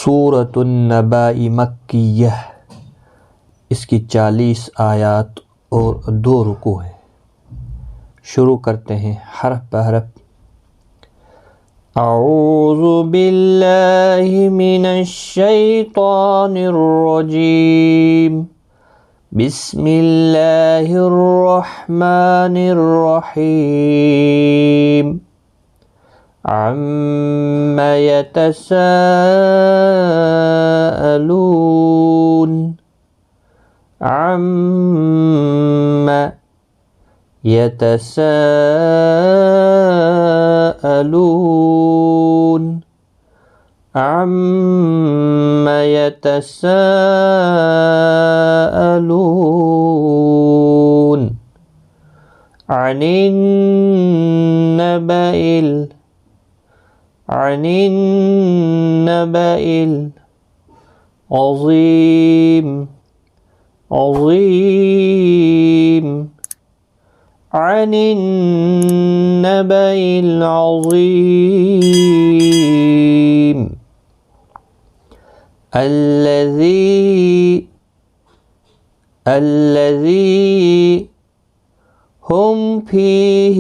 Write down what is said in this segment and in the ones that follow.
सूरतुन नबाई मक्किय्यह, इसकी 40 आयात और 2 रुकू हैं। शुरू करते हैं हरफ ब हरफ। अऊज़ु बिल्लाहि मिनश शैतानिर रजीम। बिस्मिल्लाहिर रहमानिर रहीम। अम्मा यतसाअलून। अम्मा यतसाअलून। अम्मा यतसाअलून। अनिन नबइल अज़ीम। अनिन नबइल अज़ीम। الذي هم فيه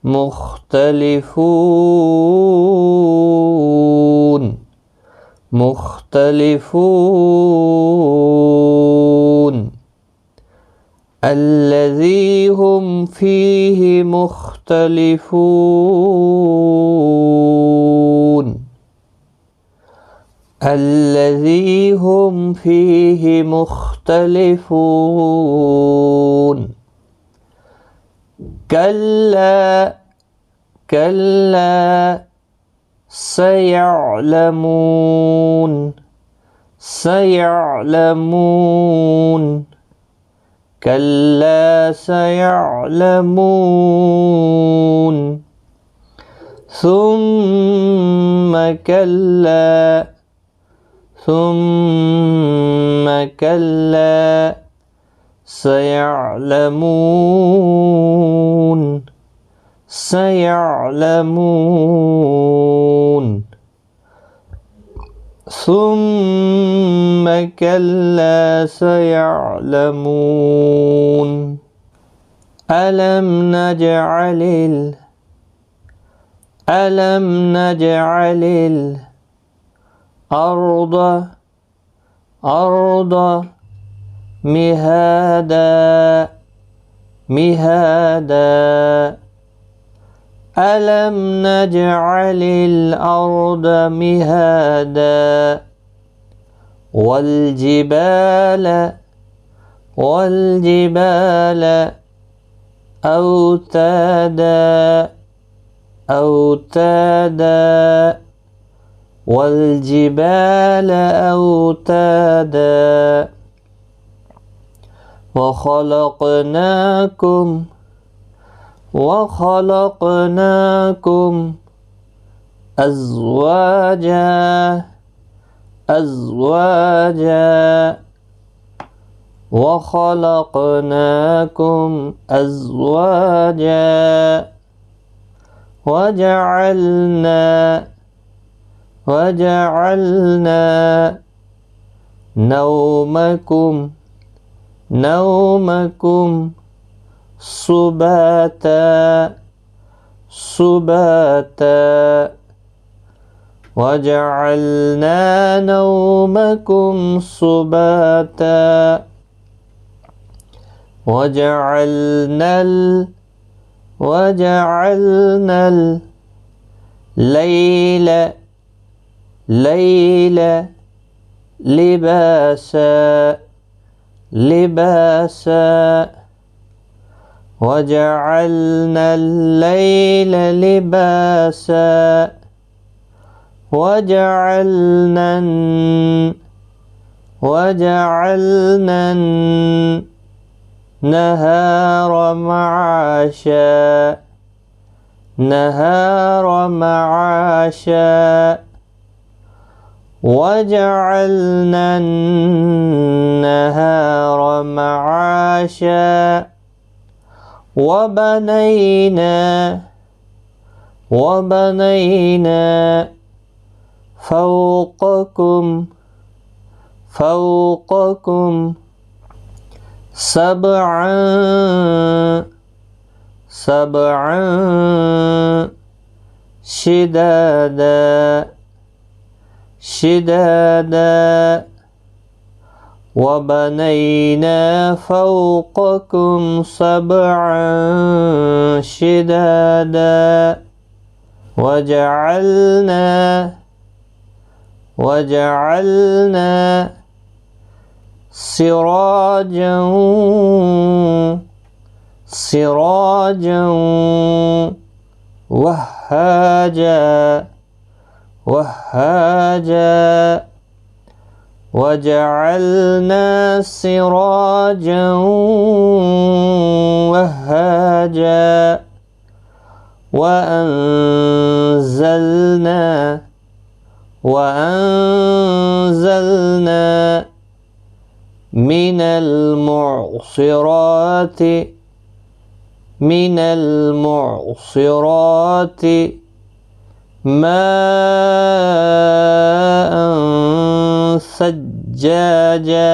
مختلفون الذي هم فيه مختلفون. الذي هم فيه مختلفون. كلا سيعلمون. كلا سيعلمون. ثم كلا سيعلمون. ثم كلا سيعلمون. ألم نجعل الأرض مهادا. ألم نجعل الأرض مهادا. والجبال أوتادا. والجبال أوتادا. وخلقناكم أزواجا. وخلقناكم أزواجا. وجعلنا نومكم سباتا. وجعلنا نومكم سباتا. وجعلنا الليل لباسا. وجعلنا الليل لباسا. وجعلنا النهار معاشا. وجعلنا النهار معاشا. وبنينا وبنينا فوقكم سبعا شدادا وبنينا فوقكم سبعا شدادا وجعلنا سراجا وهاجا وجعلنا سراجا وهاجا وأنزلنا من المعصرات ماء ثجاجا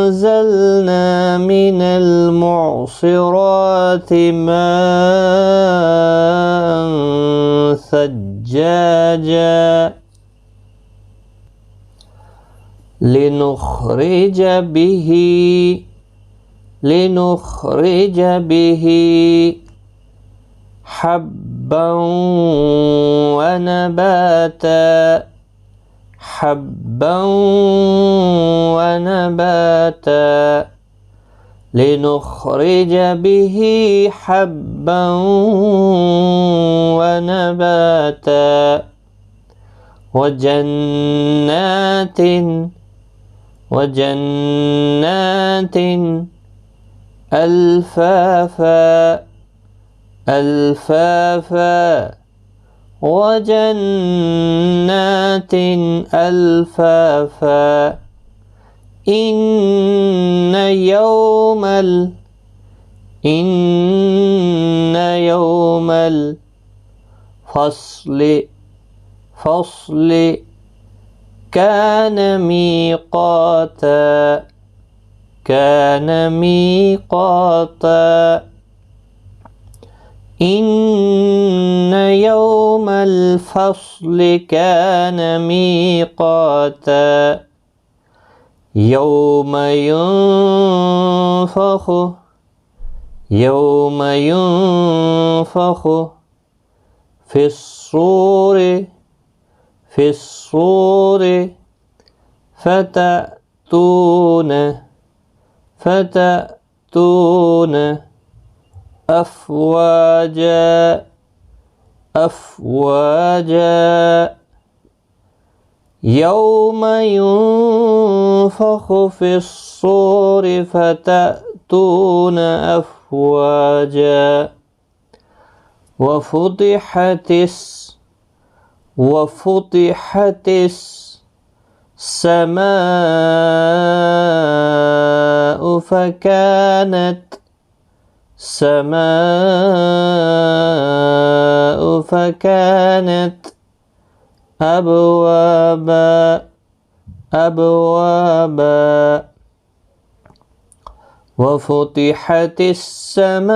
وأنزلنا من المعصرات ماء ثجاجا لنخرج به حبا ونباتا لنخرج به حبا ونباتا وجنات ألفافا وجنات ألفافا إن يوم الفصل كان ميقاتا إن يوم الفصل كان ميقاتا يوم ينفخ في الصور فتأتون أفواجا يوم ينفخ في الصور فتأتون أفواجا وفتحت السماء فكانت أبوابا وفتحت السماء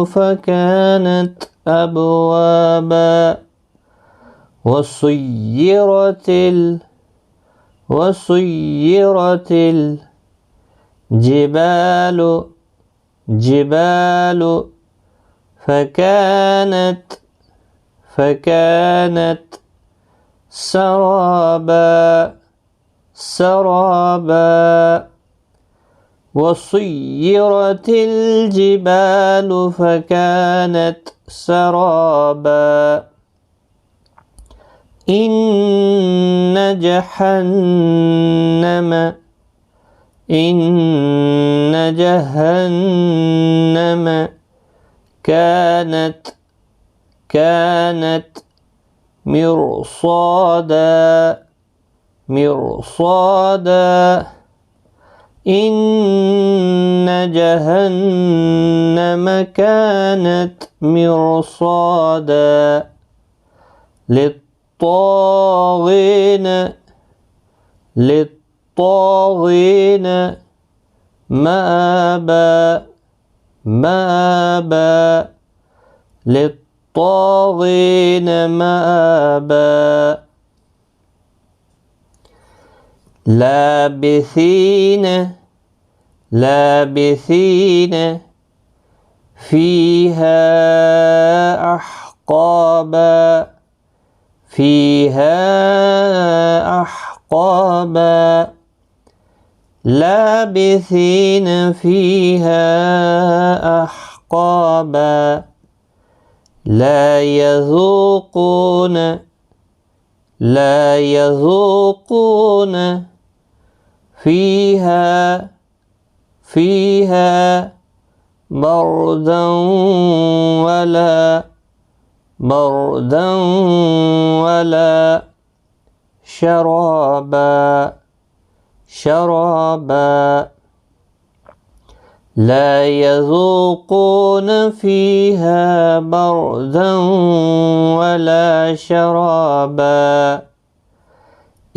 فكانت أبوابا وسيرت الجبال فكانت سرابا وسيرت الجبال فكانت سرابا إن جهنم كانت مرصادا مرصادا إن جهنم كانت مرصادا للطاغين مآبا للطاغين مآبا لابثين فيها أحقابا لابثين فيها أحقابا لا يذوقون فيها بردا ولا شرابا لا يذوقون فيها بردا ولا شرابا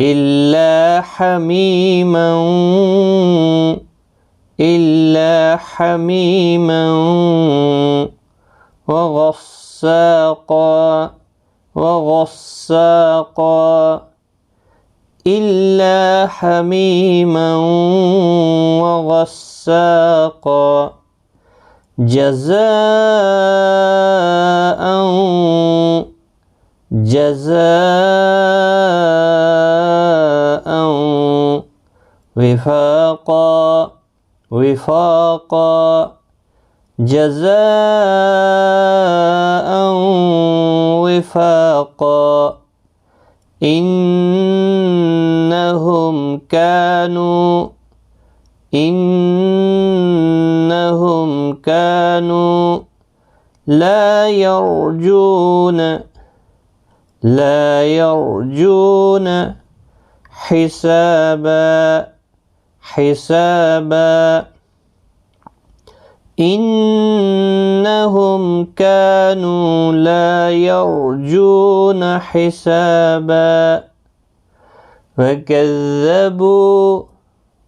إلا حميما وغساقا إلا حميما وغساقا جزاء وفاقا جزاء وفاقا إنهم كانوا لا يرجون حسابا إنهم كانوا لا يرجون حسابا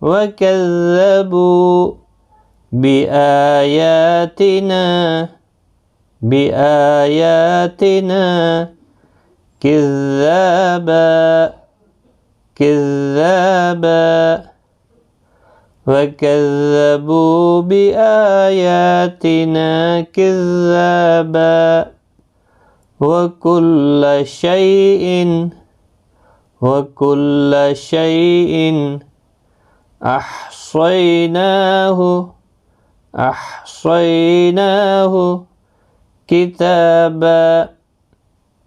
وكذبوا بآياتنا كذابا وكذبوا بآياتنا كذابا وكل شيء أحصيناه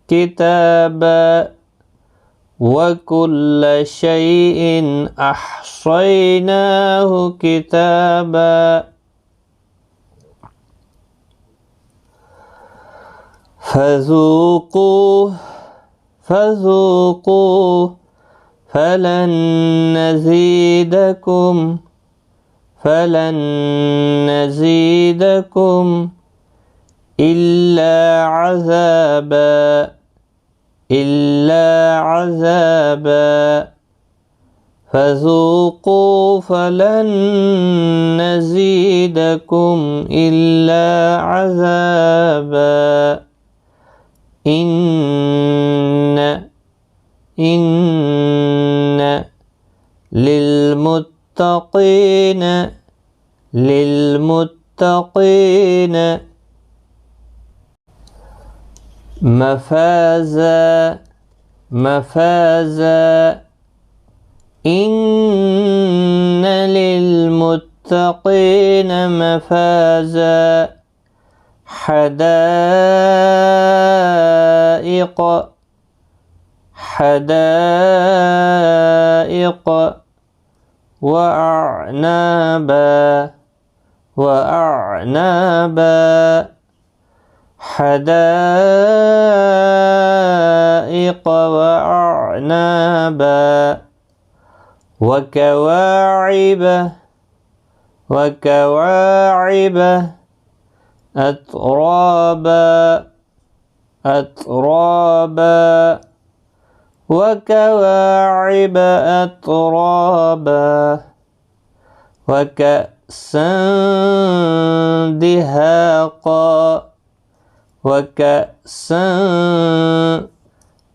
كتابا وكل شيء أحصيناه كتابا فذوقوا فلن نزيدكم إلا عذابا فذوقوا فلن نزيدكم إلا عذابا إن للمتقين مفازا إن للمتقين مفازا حدائق وأعنابا حدائق وأعنابا وكواعب وكواعب أترابا أترابا وكواعب أترابا وكأسا دهاقا وكأسا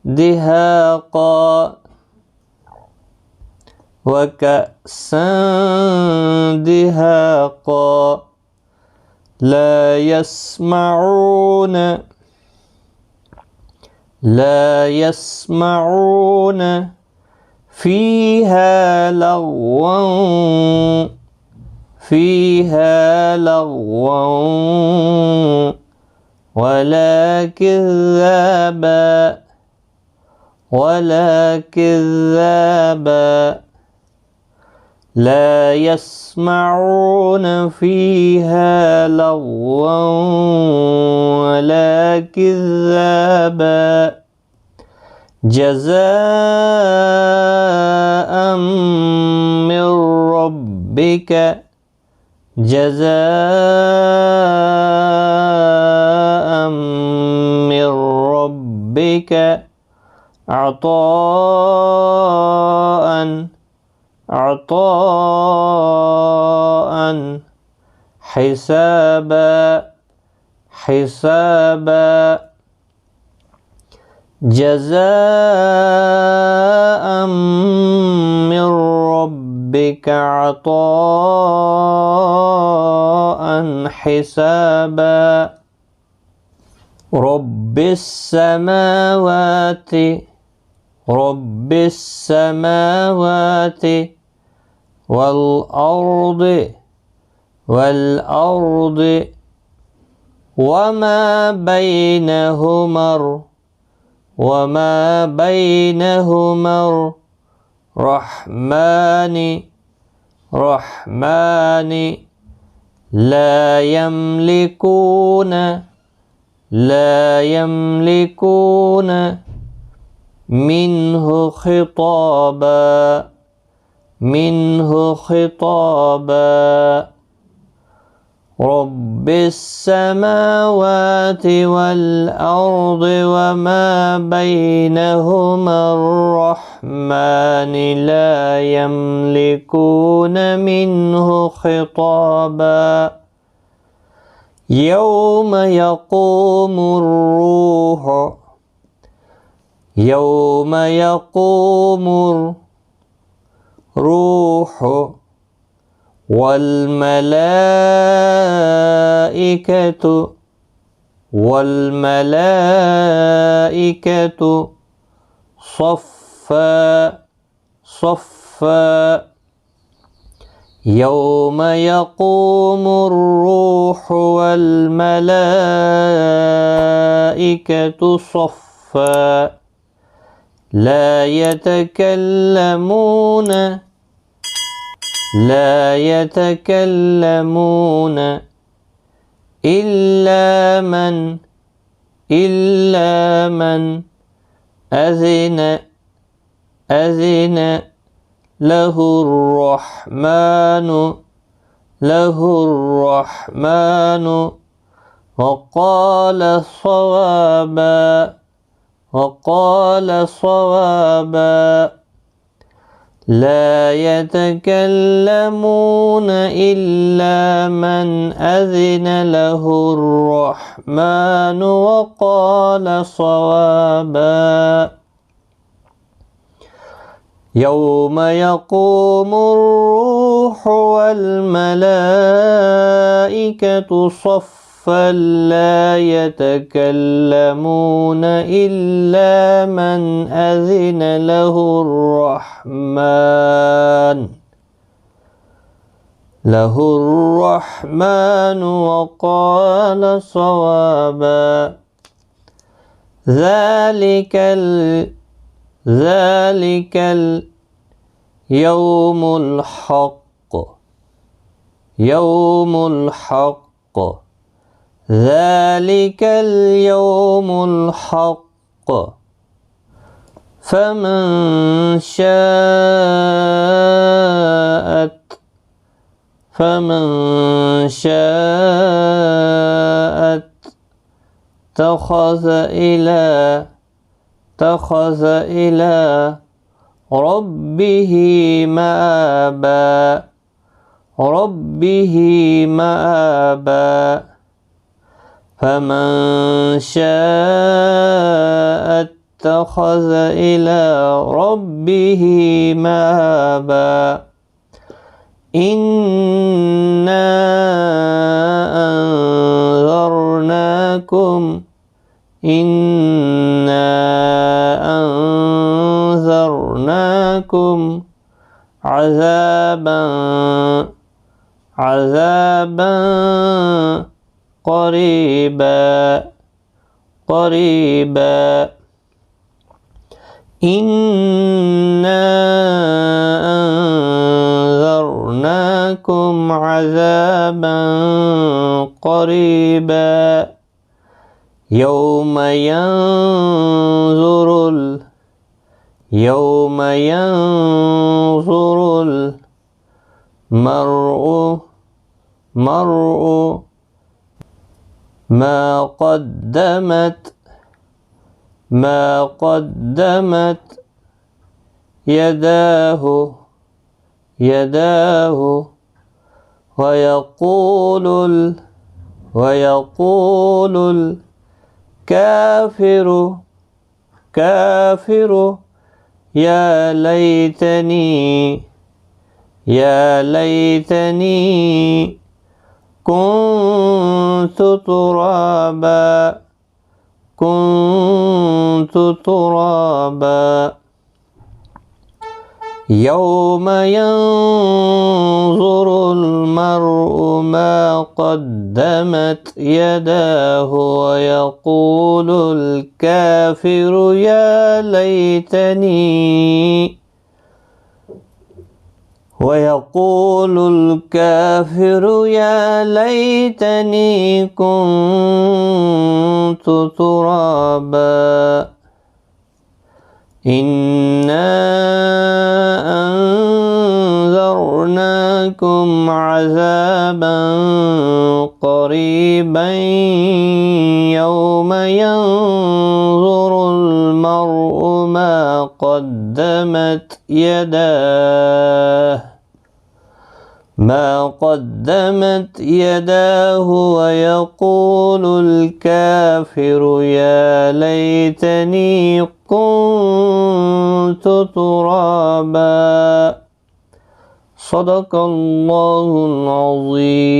دهاقا وكأسا دهاقا لا يسمعون فيها لغوا ولا كذابا لا يسمعون فيها لغوا ولا كذابا جزاء من ربك عطاء حسابا جزاء من ربك عطاء حسابا رب السماوات والأرض وما بينهما الرحمن لا يملكون منه خطابا رب السماوات والأرض وما بينهما الرحمن لا يملكون منه خطابا يوم يقوم الروح والملائكة صفا يوم يقوم الروح والملائكة صفا لا يتكلمون إلا من أذن له الرحمن وقال صوابا لا يتكلمون إلا من أذن له الرحمن وقال صوابا يوم يقوم الروح والملائكة صفا لا يتكلمون إلا من أذن له الرحمن وقال صوابا ذلك اليوم الحق ذلك اليوم الحق فمن شاء اتخذ إلى ربه مآبا فمن شاء اتخذ إلى ربه مآبا إنا أنذرناكم عذابا قريبا إنا أنذرناكم عذابا قريبا يوم ينظر المرء ما قدمت يداه ويقول الكافر يا ليتني كنت ترابا يوم ينظر المرء ما قدمت يداه ويقول الكافر يا ليتني كنت ترابا إنا أنذرناكم عذابا قريبا يوم ينظر المرء ما قدمت يداه ويقول الكافر يا ليتني كنت ترابا صدق الله العظيم.